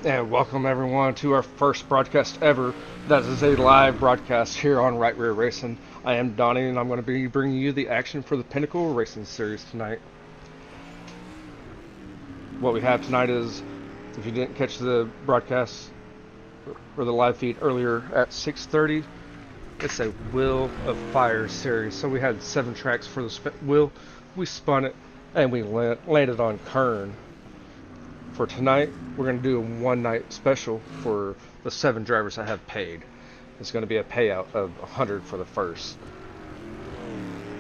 And welcome everyone to our first broadcast ever. That is a live broadcast here on Right Rear Racing. I am Donnie, and I'm going to be bringing you the action for the Pinnacle Racing Series tonight. What we have tonight is, if you didn't catch the broadcast or the live feed earlier at 6:30, it's a Wheel of Fire series. So we had 7 tracks for the wheel. We spun it, and we landed on Kern. For tonight, we're going to do a one-night special for the 7 drivers that have paid. It's going to be a payout of $100 for the first,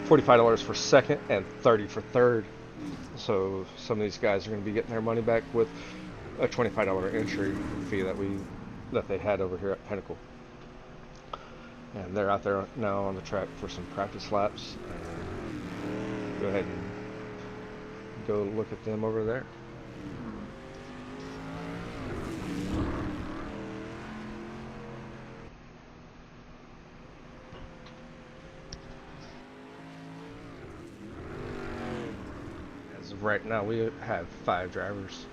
$45 for second, and $30 for third. So some of these guys are going to be getting their money back with a $25 entry fee that they had over here at Pinnacle. And they're out there now on the track for some practice laps. Go ahead and go look at them over there. As of right now, we have 5 drivers.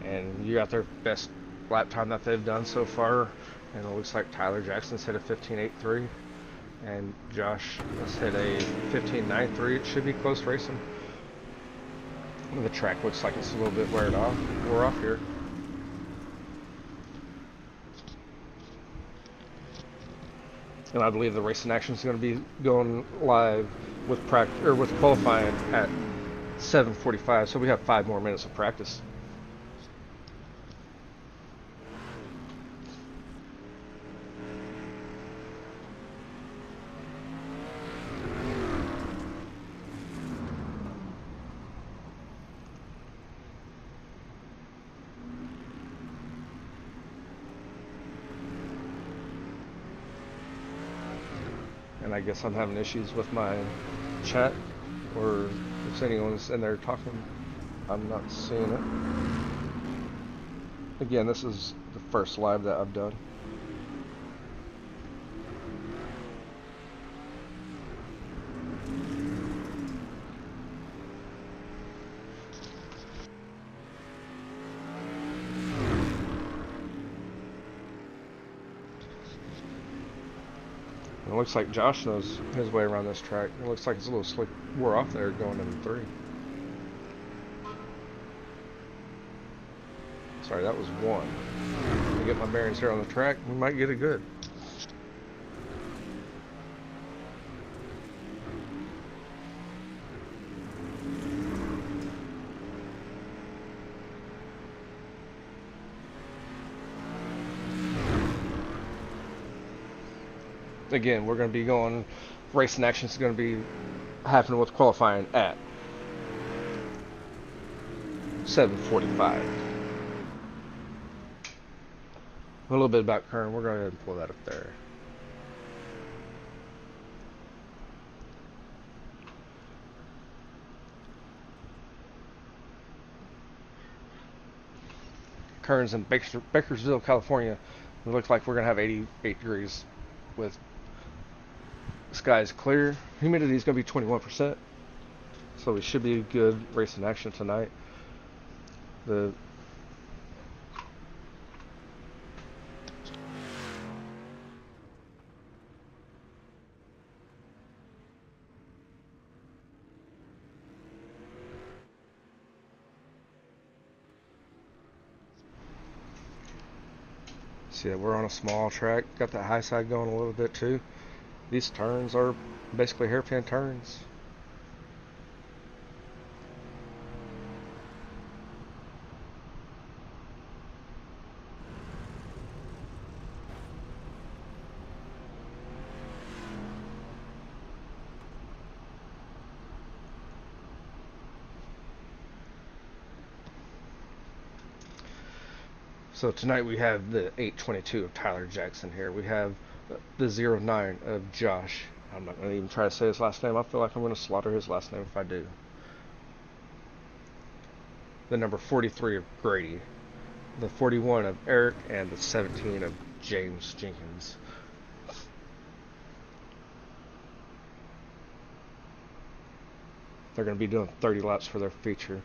And you got their best lap time that they've done so far. And it looks like Tyler Jackson's hit a 15.83. And Josh has hit a 15.93. It should be close racing. The track looks like it's a little bit wore off here. And I believe the racing action is going to be going live with qualifying at 7:45. So we have 5 more minutes of practice. And I guess I'm having issues with my chat, or if anyone's in there talking, I'm not seeing it. Again, this is the first live that I've done. It looks like Josh knows his way around this track. It looks like it's a little slick, wore off there going into 3. Sorry, that was 1. To get my bearings here on the track, we might get it good. Again, we're going to be going, racing action is going to be happening with qualifying at 7:45. A little bit about Kern. We're going to go ahead and pull that up there. Kern's in Bakersville, California. It looks like we're going to have 88 degrees with skies clear. Humidity is going to be 21%. So we should be good racing action tonight. So yeah, we're on a small track. Got that high side going a little bit too. These turns are basically hairpin turns. So tonight we have the 822 of Tyler Jackson here. We have the 09 of Josh. I'm not going to even try to say his last name. I feel like I'm going to slaughter his last name if I do. The number 43 of Grady. The 41 of Eric, and the 17 of James Jenkins. They're going to be doing 30 laps for their feature.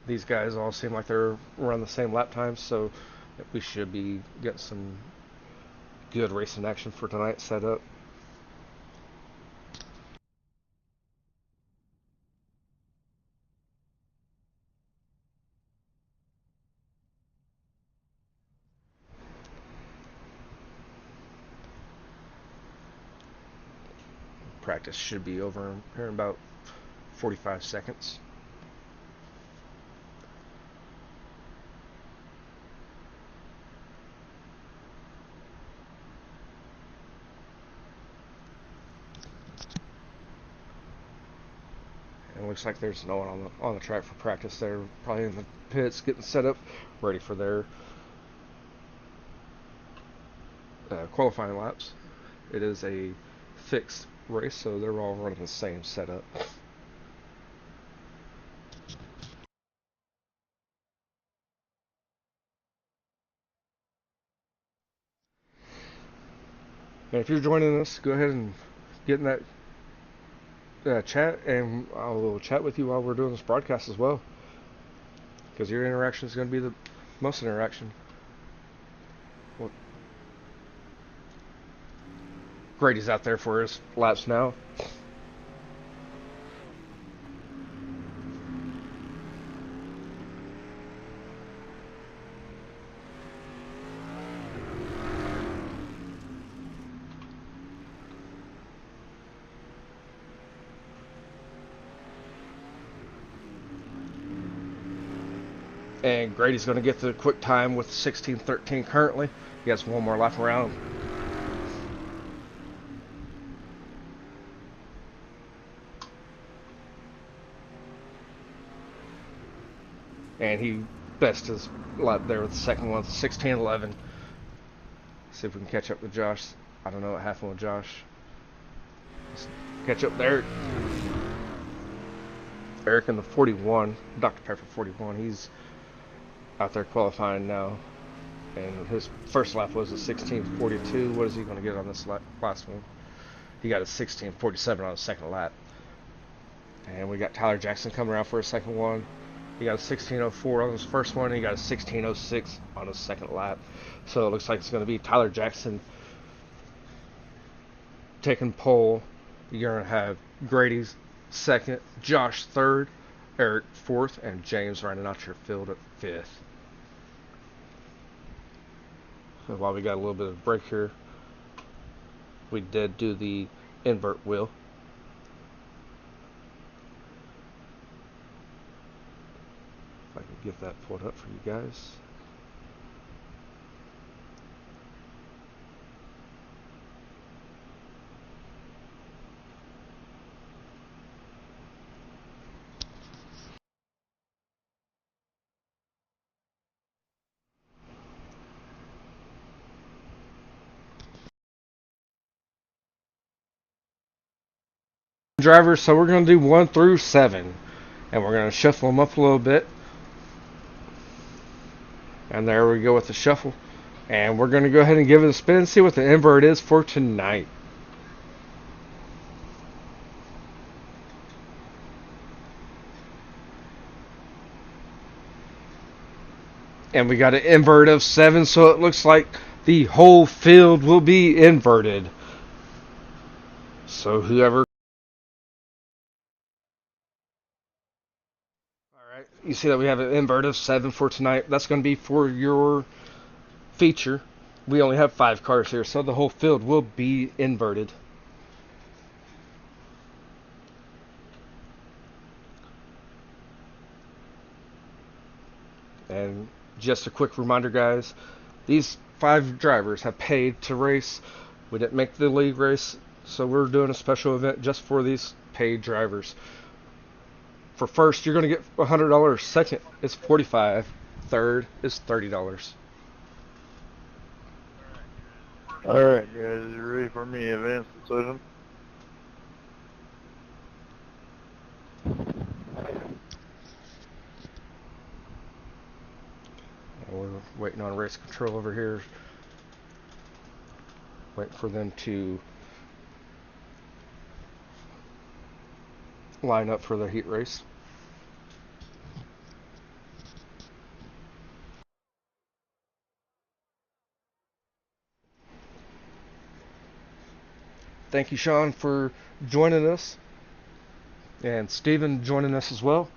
These guys all seem like they're around the same lap times, so we should be getting some good racing action for tonight's setup. Practice should be over here in about 45 seconds. And it looks like there's no one on the track for practice. They're probably in the pits getting set up, ready for their qualifying laps. It is a fixed race, so they're all running the same setup. And if you're joining us, go ahead and get in that chat, and I will chat with you while we're doing this broadcast as well, because your interaction is going to be the most interaction. Well, Grady's out there for his laps now. And Grady's going to get the quick time with 16:13 currently. He has one more lap around. And he best his lap there with the second one, 16:11. See if we can catch up with Josh. I don't know what happened with Josh. Let's catch up there. Eric in the 41, Dr. Pepper 41. He's out there qualifying now, and his first lap was a 16:42. What is he going to get on this last one? He got a 16:47 on the second lap. And we got Tyler Jackson coming around for a second one. He got a 16:04 on his first one, and he got a 16:06 on his second lap. So it looks like it's going to be Tyler Jackson taking pole. You're going to have Grady's second, Josh third, Eric fourth, and James running out your field at fifth. So while we got a little bit of break here, we did do the invert wheel. If I can get that pulled up for you guys. Drivers, so we're going to do 1 through 7, and we're going to shuffle them up a little bit. And there we go with the shuffle, and we're going to go ahead and give it a spin and see what the invert is for tonight. And we got an invert of 7, so it looks like the whole field will be inverted. So whoever... Alright, you see that we have an invert of 7 for tonight. That's going to be for your feature. We only have 5 cars here, so the whole field will be inverted. And just a quick reminder, guys, these 5 drivers have paid to race. We didn't make the league race, so we're doing a special event just for these paid drivers. For first, you're going to get $100. Second is $45. Third is $30. Alright, guys, you ready for me, advanced decision. We're waiting on race control over here. Waiting for them to line up for the heat race. Thank you, Sean, for joining us. And Steven joining us as well.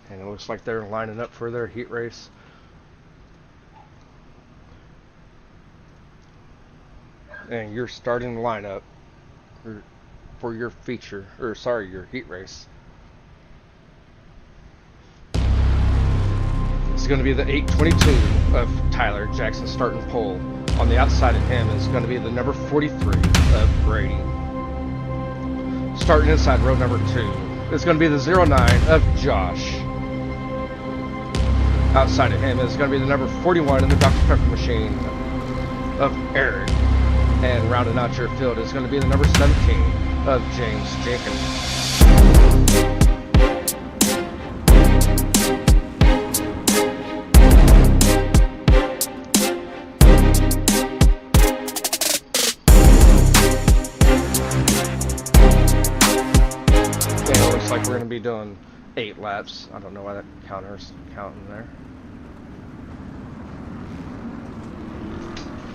And it looks like they're lining up for their heat race. And your starting lineup for your feature, or sorry, your heat race. It's going to be the 822 of Tyler Jackson starting pole. On the outside of him is going to be the number 43 of Grady. Starting inside row number 2 is going to be the 09 of Josh. Outside of him is going to be the number 41 in the Dr. Pepper machine of Eric. And rounding out your field is going to be the number 17 of James Jenkins. And it looks like we're going to be doing 8 laps. I don't know why that counter's counting there.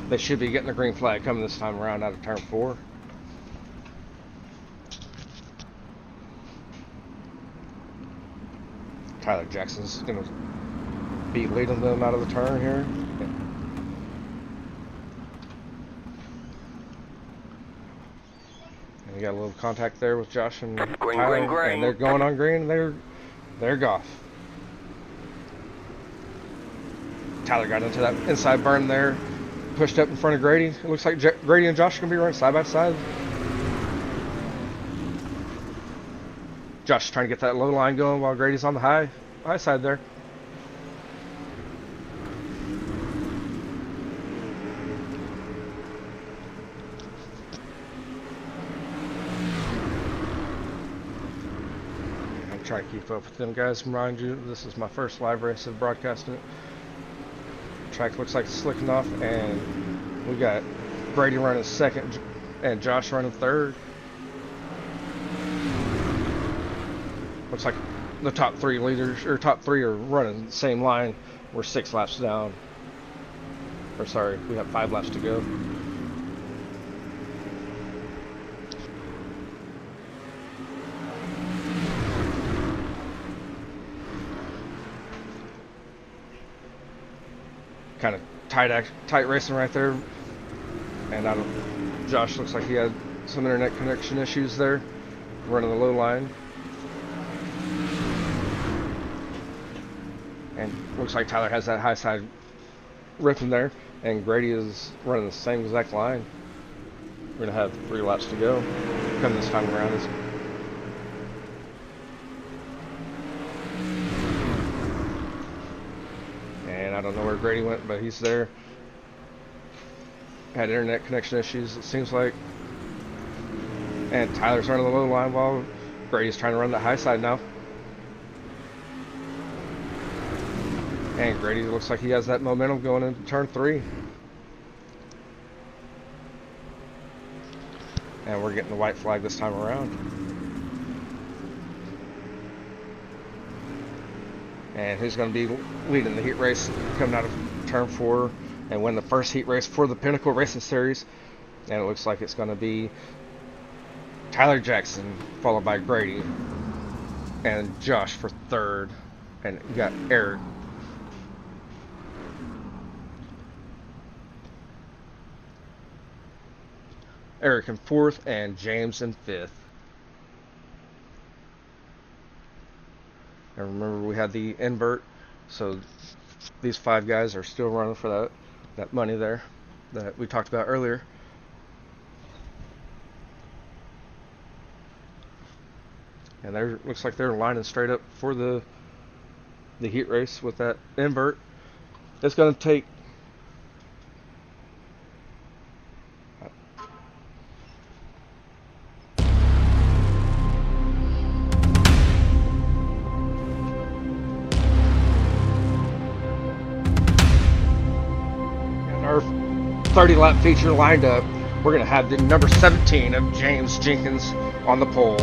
They should be getting the green flag coming this time around out of turn 4. Tyler Jackson's going to be leading them out of the turn here. And we got a little contact there with Josh and green, Tyler, green. and they're going on green. They're off. Tyler got into that inside berm there, pushed up in front of Grady. It looks like Grady and Josh are going to be running side by side. Josh is trying to get that low line going while Grady's on the high side there. I'm trying to keep up with them guys. Remind you, this is my first live race of broadcasting it. Track looks like it's slicking off, and we got Brady running second and Josh running third. Looks like the top 3 leaders, or top 3 are running the same line. We're 6 laps down. Or sorry, we have 5 laps to go. Kind of tight racing right there. And Josh looks like he had some internet connection issues there, running the low line. And looks like Tyler has that high side ripping there, and Grady is running the same exact line. We're going to have 3 laps to go come this time around. And I don't know where Grady went, but he's there. Had internet connection issues, it seems like. And Tyler's running the low line while Grady's trying to run the high side now. And Grady looks like he has that momentum going into turn 3. And we're getting the white flag this time around. And who's going to be leading the heat race coming out of turn 4 and win the first heat race for the Pinnacle Racing Series? And it looks like it's going to be Tyler Jackson, followed by Grady and Josh for 3rd. And you got Eric. Eric in 4th and James in 5th. And remember, we had the invert, so these 5 guys are still running for that money there. that we talked about earlier. And there looks like they're lining straight up for the heat race with that invert. It's going to take our 30 lap feature lined up. We're going to have the number 17 of James Jenkins on the pole.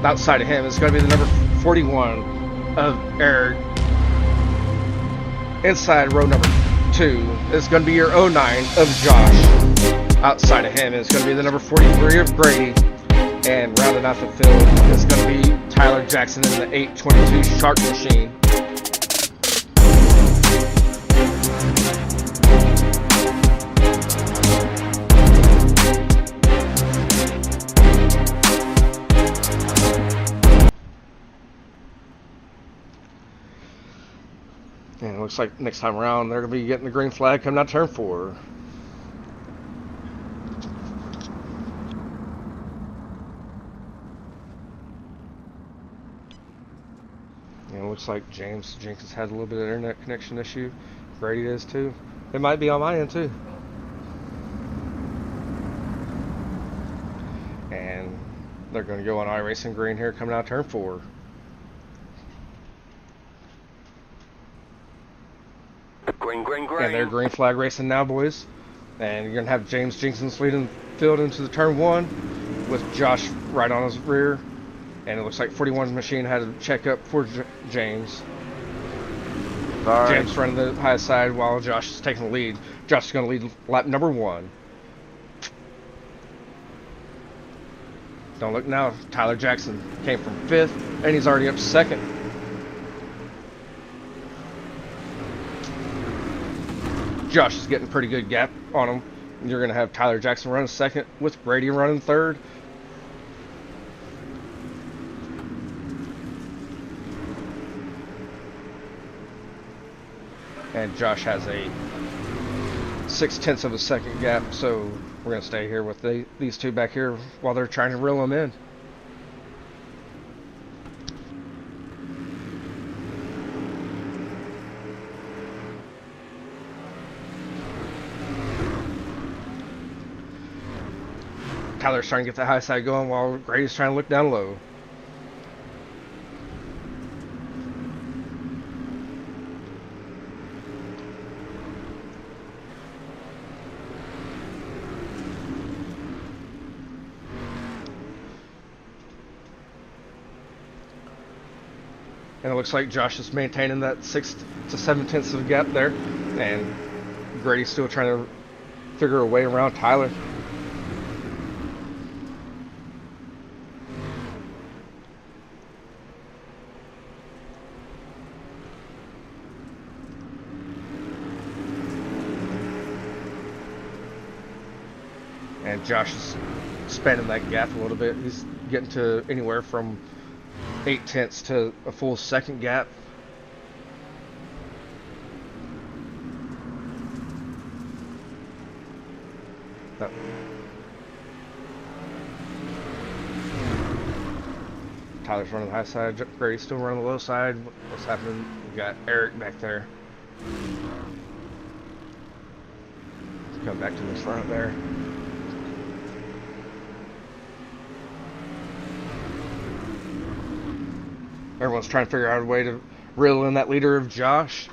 Outside of him is going to be the number 41 of Eric. Inside row number 2 is going to be your 09 of Josh. Outside of him is going to be the number 43 of Grady. And rounding out the field is going to be Tyler Jackson in the 822 Shark Machine. And it looks like next time around they're going to be getting the green flag coming out turn 4. And it looks like James Jenkins had a little bit of internet connection issue. Brady does too. It might be on my end too. And they're going to go on iRacing green here coming out turn 4. Green. And they're green flag racing now, boys. And you're going to have James Jenkins leading the field into the turn 1 with Josh right on his rear. And it looks like 41's machine had a check up for James. Sorry. James running the high side while Josh is taking the lead. Josh is going to lead lap number 1. Don't look now. Tyler Jackson came from 5th, and he's already up 2nd. Josh is getting a pretty good gap on him. You're going to have Tyler Jackson running 2nd with Brady running 3rd. And Josh has a 0.6 of a second gap, so we're going to stay here with these two back here while they're trying to reel them in. Tyler's trying to get the high side going while Grady's trying to look down low. And it looks like Josh is maintaining that 6 to 7/10 of a gap there. And Grady's still trying to figure a way around Tyler. And Josh is spanning that gap a little bit. He's getting to anywhere from 0.8 to a full second gap. No. Tyler's running the high side. Grady's still running the low side. What's happening? We got Eric back there. Come back to the front there. Everyone's trying to figure out a way to reel in that leader of Josh.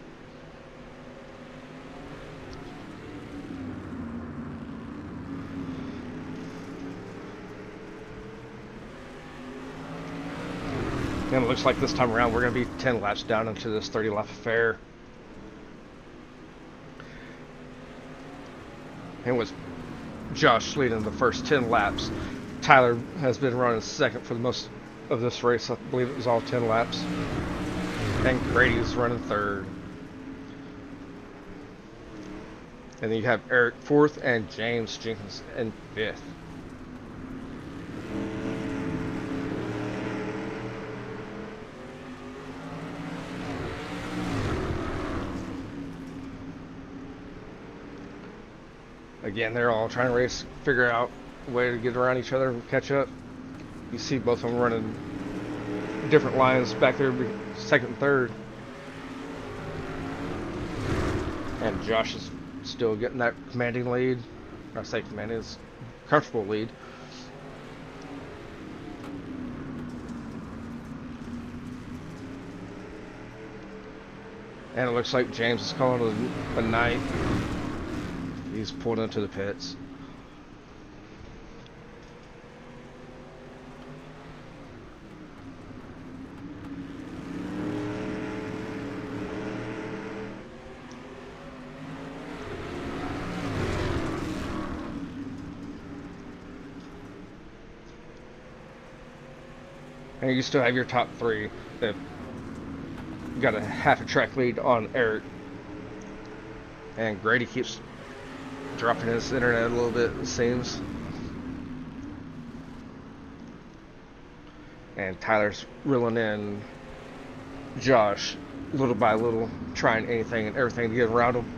And it looks like this time around we're going to be 10 laps down into this 30 lap affair. And with Josh leading the first 10 laps, Tyler has been running second for the most of this race. I believe it was all 10 laps. And Grady's running third. And then you have Eric fourth and James Jenkins in fifth. Again, they're all trying to race, figure out a way to get around each other and catch up. You see both of them running different lines back there, second and third. And Josh is still getting that commanding lead. I say commanding, it's comfortable lead. And it looks like James is calling it a night. He's pulled into the pits. And you still have your top three that got a half a track lead on Eric. And Grady keeps dropping his internet a little bit, it seems. And Tyler's reeling in Josh little by little, trying anything and everything to get around him.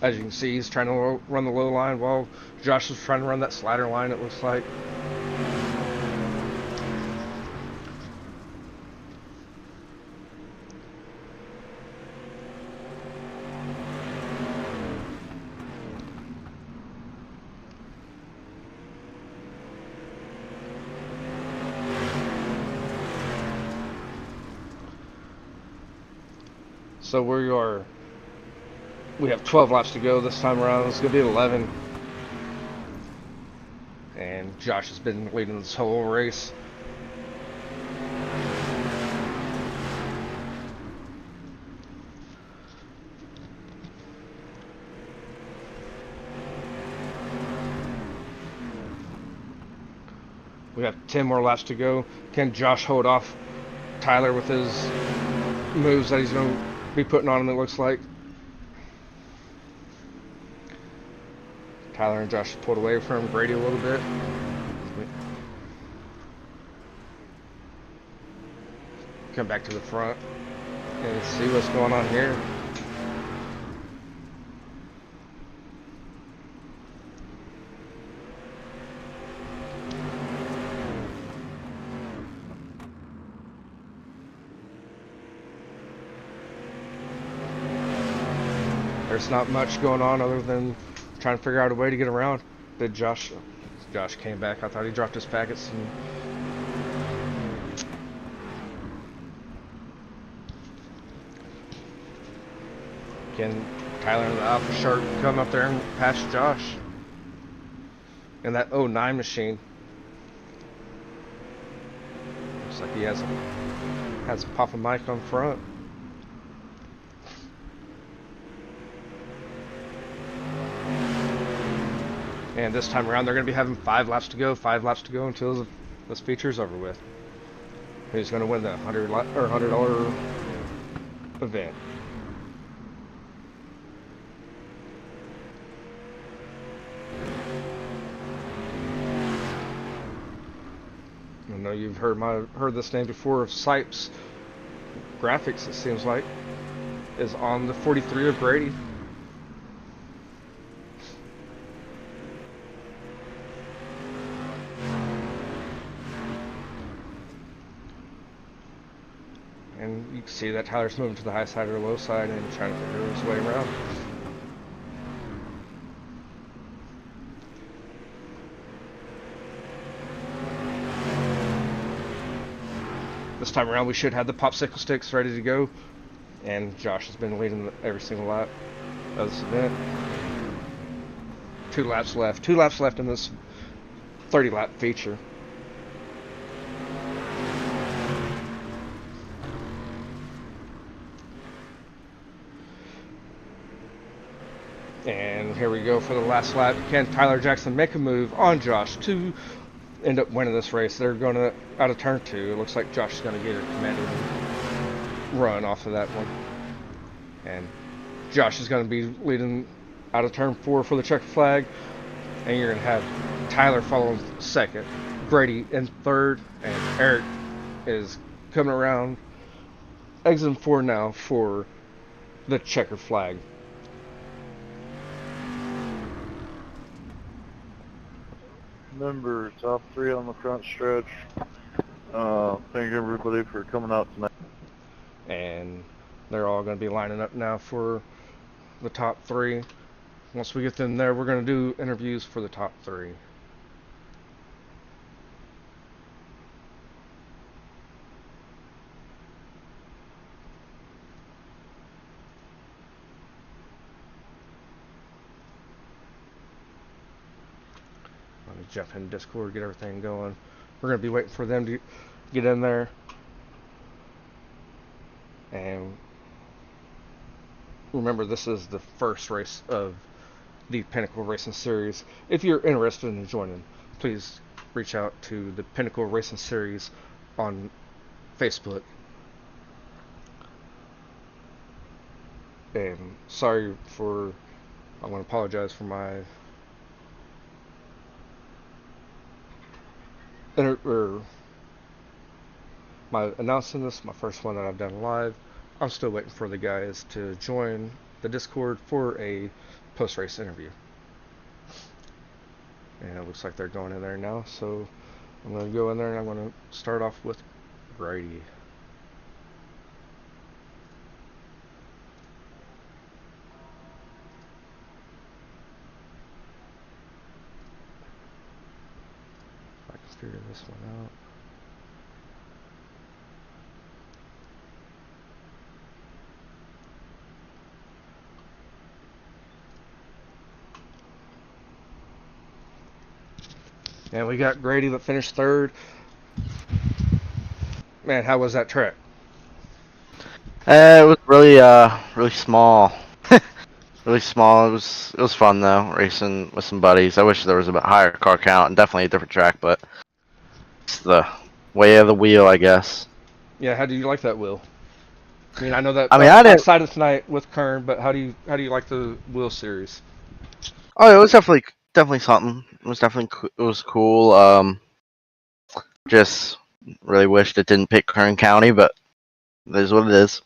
As you can see, he's trying to run the low line while Josh is trying to run that slider line, it looks like. So we have 12 laps to go this time around. It's going to be 11. And Josh has been leading this whole race. We have 10 more laps to go. Can Josh hold off Tyler with his moves that he's going to be putting on him, it looks like? Tyler and Josh pulled away from Grady a little bit. Come back to the front and see what's going on here. There's not much going on other than trying to figure out a way to get around. Did Josh came back. I thought he dropped his packets. And can Tyler and the Alpha Shark come up there and pass Josh? And that 09 machine. Looks like he has a Papa Mike on front. And this time around, they're going to be having 5 laps to go until this feature's over with. Who's going to win the $100 event? I know you've heard this name before of Sipes Graphics. It seems like is on the 43 of Grady. And you can see that Tyler's moving to the high side or low side and trying to figure his way around. This time around we should have the popsicle sticks ready to go. And Josh has been leading every single lap of this event. 2 laps left. 2 laps left in this 30-lap feature. And here we go for the last lap. Can Tyler Jackson make a move on Josh to end up winning this race? They're going to out of turn 2. It looks like Josh is going to get a commanding run off of that one. And Josh is going to be leading out of turn 4 for the checker flag. and you're gonna have Tyler following second, Grady in third, and Eric is coming around exiting 4 now for the checkered flag. Remember, top 3 on the front stretch. Thank everybody for coming out tonight. And they're all going to be lining up now for the top 3. Once we get them there, we're going to do interviews for the top 3. Let me jump in Discord, get everything going. We're going to be waiting for them to get in there. And remember, this is the first race of the Pinnacle Racing Series. If you're interested in joining, please reach out to the Pinnacle Racing Series on Facebook. And sorry for, I want to apologize for my announcing this, my first one that I've done live. I'm still waiting for the guys to join the Discord for a post-race interview. And it looks like they're going in there now, so I'm going to go in there and I'm going to start off with Grady. If I can figure this one out. And we got Grady that finished third. Man, how was that track? It was really small. Really small. It was fun though, racing with some buddies. I wish there was a bit higher car count and definitely a different track, but it's the way of the wheel, I guess. Yeah, how do you like that wheel? I mean, I know that I mean, I didn't. outside of tonight with Kern, but how do you like the wheel series? Oh, it was definitely something. It was cool. Just really wished it didn't pick Kern County, but it is what it is.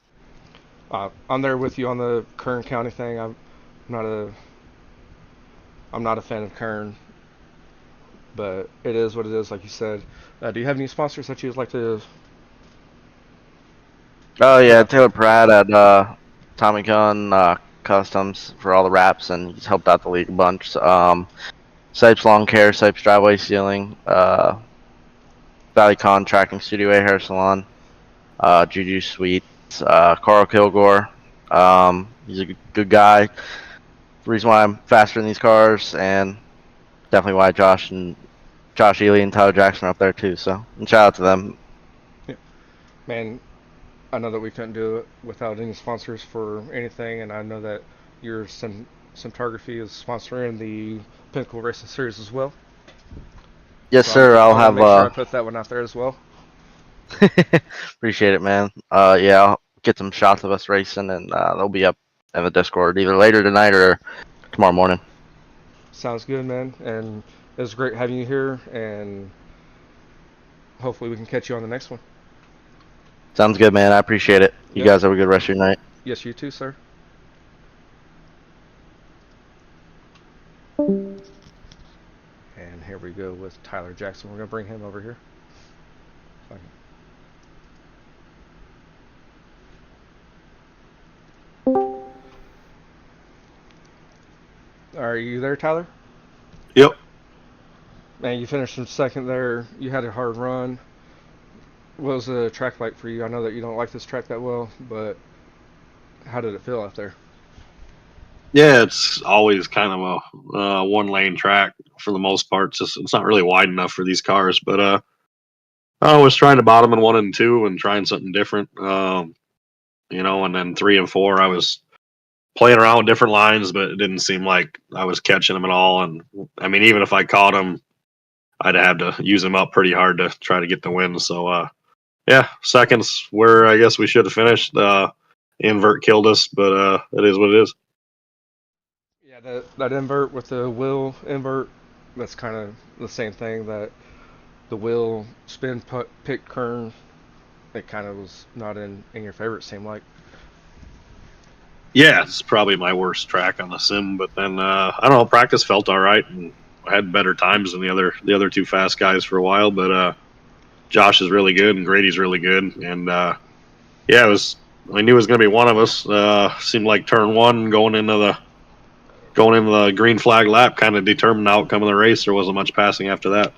I'm there with you on the Kern County thing. not a I'm not a fan of Kern, but it is what it is, like you said. Do you have any sponsors that you'd like to? Oh yeah, Taylor Pratt at Tommy Gun Customs for all the wraps, and he's helped out the league a bunch. Sipes Lawn Care, Sipes Driveway Sealing, Valley Contracting, Studio A Hair Salon, Juju Sweets, Carl Kilgore. He's a good guy. The reason why I'm faster in these cars, and definitely why Josh Ely and Tyler Jackson are up there too. So, and shout out to them. Yeah. Man, I know that we couldn't do it without any sponsors for anything, and I know that your cinematography is sponsoring the Pinnacle Racing Series as well. Yes, So sir. I'll I'll have. make sure I put that one out there as well. Appreciate it, man. Yeah, I'll get some shots of us racing, and they'll be up in the Discord either later tonight or tomorrow morning. Sounds good, man. And it was great having you here, and hopefully we can catch you on the next one. Sounds good, man. I appreciate it. You Yep. guys have a good rest of your night. Yes, you too, sir. And here we go with Tyler Jackson. We're going to bring him over here. Are you there, Tyler? Yep. Man, you finished in second there. You had a hard run. What was the track like for you? I know that you don't like this track that well, but how did it feel out there? Yeah, it's always kind of a one-lane track for the most part. It's not really wide enough for these cars, but I was trying to bottom in 1 and 2 and trying something different. And then 3 and 4, I was playing around with different lines, but it didn't seem like I was catching them at all. And I mean, even if I caught them, I'd have to use them up pretty hard to try to get the win. So, yeah, seconds where I guess we should have finished. Invert killed us, but it is what it is. Yeah, that invert with the wheel invert that's kind of the same thing that the wheel spin pick kern. It kind of was not in your favorite. Seemed like. Yeah, it's probably my worst track on the sim. But then I don't know, practice felt all right, and I had better times than the other two fast guys for a while. But Josh is really good, and Grady's really good, and yeah, it was. I knew it was going to be one of us. Seemed like turn one going into the green flag lap kind of determined the outcome of the race. There wasn't much passing after that.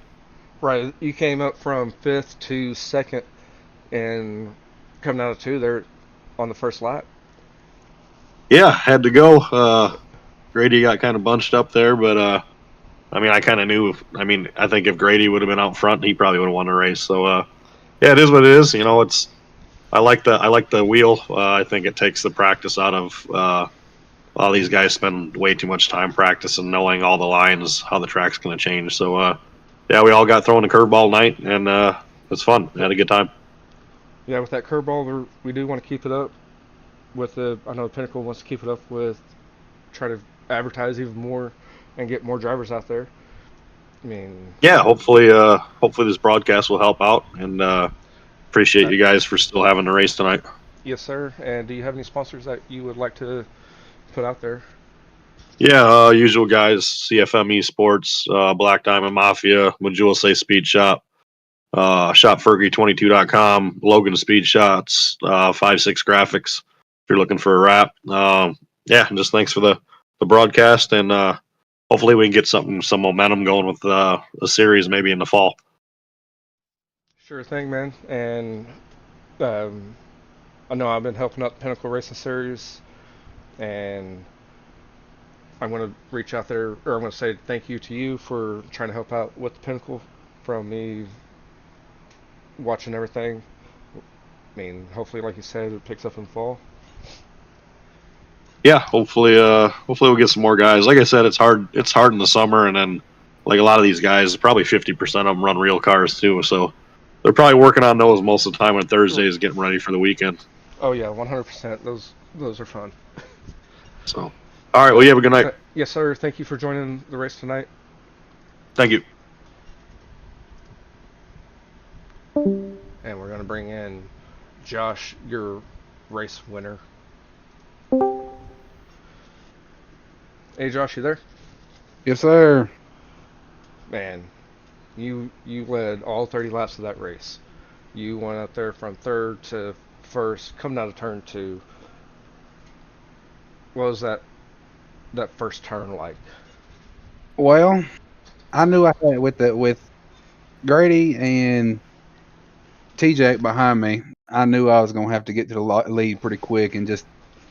Right, you came up from fifth to second, and coming out of two there on the first lap. Yeah, had to go. Grady got kind of bunched up there, but I mean, I kind of knew. I mean, I think if Grady would have been out front, he probably would have won the race. So yeah, it is what it is. You know, it's I like the wheel. I think it takes the practice out of. A lot of these guys spend way too much time practicing, knowing all the lines, how the track's going to change. So yeah, we all got thrown a curveball night, and it's fun. We had a good time. Yeah, with that curveball, we do want to keep it up. With I know Pinnacle wants to keep it up with, try to advertise even more, and get more drivers out there. I mean, Yeah, hopefully this broadcast will help out, and appreciate you guys for still having the race tonight. yes, sir. And do you have any sponsors that you would like to put out there? Yeah, usual guys: CFM Esports, Black Diamond Mafia, Majula Say Speed Shop, ShopFergie22.com, Logan Speed Shots, 5-6 Graphics. If you're looking for a wrap, yeah, just thanks for the broadcast, and hopefully we can get some momentum going with a series maybe in the fall. Sure thing, man. And um, I know I've been helping out the Pinnacle Racing Series, and I'm going to reach out there, or I'm going to say thank you to you for trying to help out with the Pinnacle from me watching everything. I mean, hopefully, like you said, it picks up in the fall. Yeah, hopefully we'll get some more guys. Like I said, it's hard in the summer, and then like a lot of these guys, probably 50% of them run real cars too, so they're probably working on those most of the time on Thursdays, getting ready for the weekend. Oh yeah, 100%. Those are fun. So, all right, well, you have a good night. Yes, sir. Thank you for joining the race tonight. Thank you. And we're going to bring in Josh, your race winner. Hey, Josh, you there? Yes, sir. Man, you led all 30 laps of that race. You went out there from third to first, coming out of turn two. What was that first turn like? Well, I knew I had it with Grady and TJ behind me. I knew I was going to have to get to the lead pretty quick, and just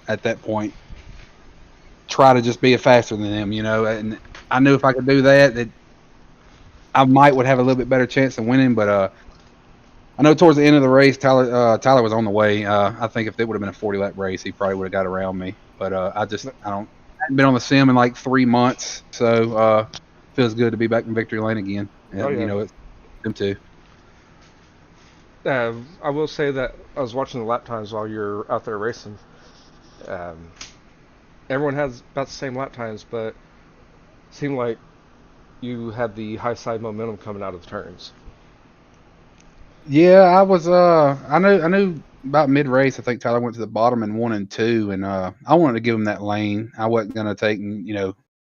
at that point try to just be faster than them, you know. And I knew if I could do that I would have a little bit better chance of winning. But I know towards the end of the race, Tyler was on the way. I think if it would have been a 40-lap race, he probably would have got around me. But I hadn't been on the sim in like 3 months, so feels good to be back in victory lane again. And, Oh, yeah. You know, it's them too. I will say that I was watching the lap times while you're out there racing. Everyone has about the same lap times, but it seemed like you had the high side momentum coming out of the turns. Yeah, I was. I knew about mid race. I think Tyler went to the bottom in 1 and 2, and I wanted to give him that lane. I wasn't gonna take,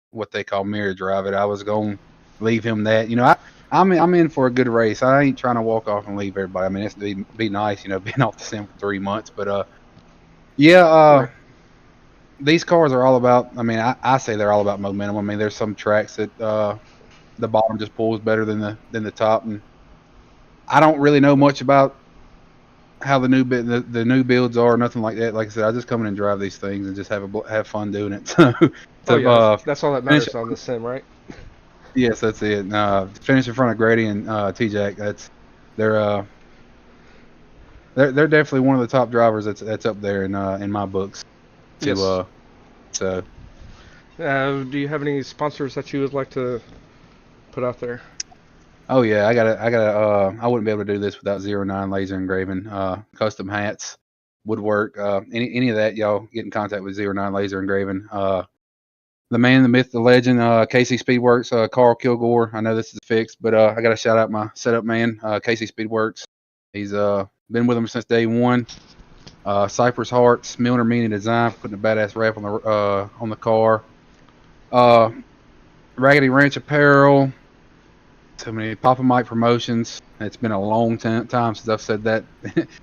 what they call mirror drive it. I was gonna leave him that. I'm in for a good race. I ain't trying to walk off and leave everybody. I mean, it's be nice, being off the sim for 3 months. But yeah. These cars are all about. I mean, I say they're all about momentum. I mean, there's some tracks that the bottom just pulls better than the top, and I don't really know much about how the new builds are, or nothing like that. Like I said, I just come in and drive these things and just have fun doing it. So, That's all that matters on the sim, right? yes, that's it. Finish in front of Grady and T-Jack. They're definitely one of the top drivers that's up there in my books. Yes. So. Do you have any sponsors that you would like to put out there? Oh yeah, I wouldn't be able to do this without 09 laser engraving, custom hats, woodwork, any of that. Y'all get in contact with 09 laser engraving. the man, the myth, the legend, KC Speedworks, Carl Kilgore. I know this is fixed, but I got to shout out my setup man, KC Speedworks. He's been with him since day one. Cypress Hearts, Milner Meaning Design, putting a badass wrap on the car. Raggedy Ranch Apparel. So many Papa Mike Promotions. It's been a long time since I've said that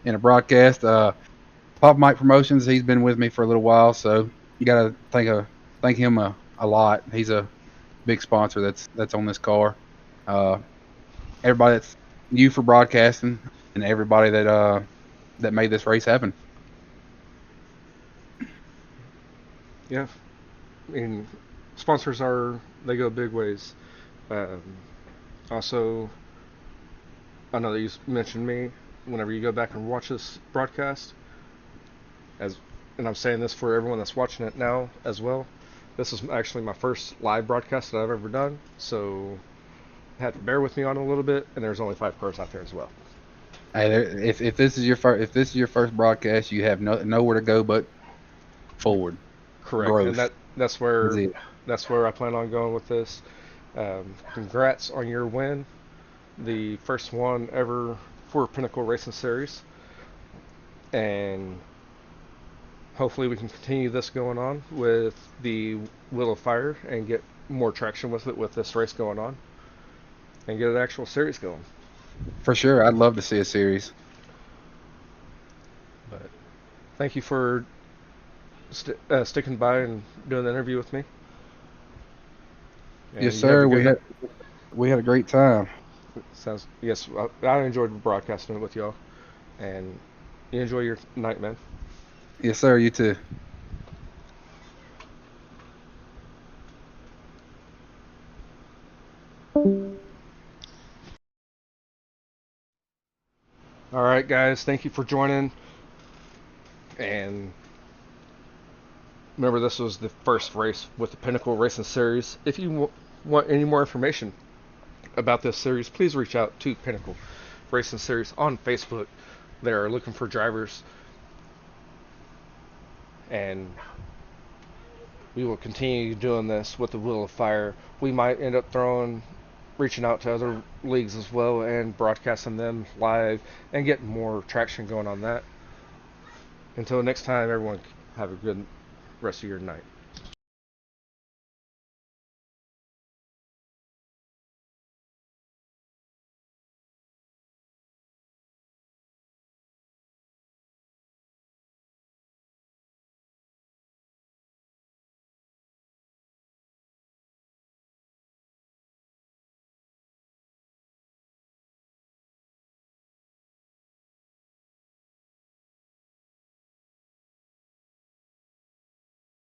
in a broadcast. Papa Mike Promotions. He's been with me for a little while, so you got to thank him a lot. He's a big sponsor that's on this car. Everybody that's you for broadcasting, and everybody that made this race happen. Yeah, I mean, sponsors they go big ways. Also, I know that you mentioned me. Whenever you go back and watch this broadcast, and I'm saying this for everyone that's watching it now as well. This is actually my first live broadcast that I've ever done, so had to bear with me on it a little bit. And there's only 5 cars out there as well. Hey, if this is your first broadcast, you have nowhere to go but forward. Correct, Growth. and that's where I plan on going with this. Congrats on your win, the first one ever for Pinnacle Racing Series, and hopefully we can continue this going on with the Wheel of Fire and get more traction with it with this race going on, and get an actual series going. For sure, I'd love to see a series. But thank you for sticking by and doing the interview with me. And yes, sir. We had a great time. Yes, I enjoyed broadcasting it with y'all, and you enjoy your night, man. Yes, sir. You too. All right, guys, thank you for joining. And remember, this was the first race with the Pinnacle Racing Series. If you want any more information about this series, please reach out to Pinnacle Racing Series on Facebook. They are looking for drivers, and we will continue doing this with the Wheel of Fire. We might end up reaching out to other leagues as well and broadcasting them live and getting more traction going on that. Until next time, everyone, have a good rest of your night.